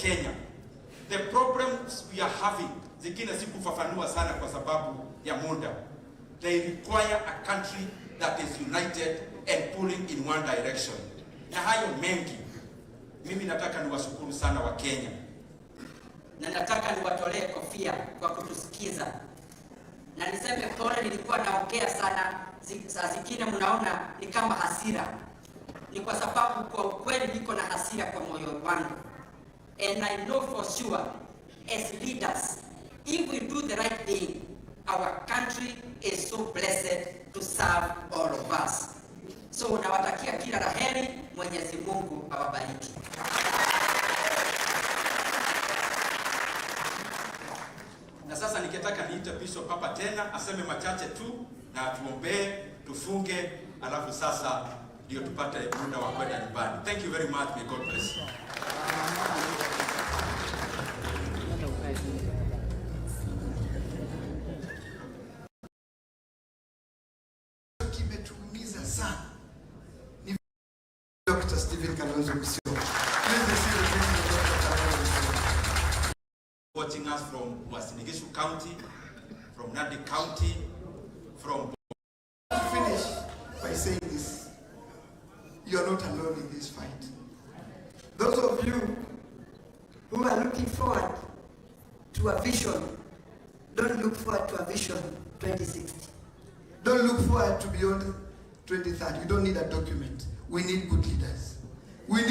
Kenya. The problems we are having, zingine sikufafanua sana kwa sababu ya muda. They require a country that is united and pulling in one direction. Na hayo mengi, mimi nataka niwashukuru sana wa Kenya. Na nataka niwatolee kofia kwa kutusikiza. Na niseme pole, nilikuwa naongea sana, saa zingine mnaona ni kama hasira. Ni kwa sababu kwa kweli niko na hasira kwa moyo wangu. And I know for sure, as leaders, if we do the right thing, our country is so blessed to serve all of us. So nawatakia kila la heri, Mwenyezi Mungu awabariki. Na sasa nikitaka niite Bishop hapa tena aseme machache tu na tuombee, tufunge, alafu sasa ndio tupate muda wa kwenda nyumbani. Thank you very much. May God bless you. Kimetuumiza sana. Ni Dr. Stephen Kalonzo Musyoka. Watching us from Uasin County, from Nandi County, from... Finish by saying this. You are not alone in this fight. Those of you who are looking forward to a vision, don't look forward to a vision 2060. Don't look forward to beyond 2030. We don't need a document. We need good leaders. We need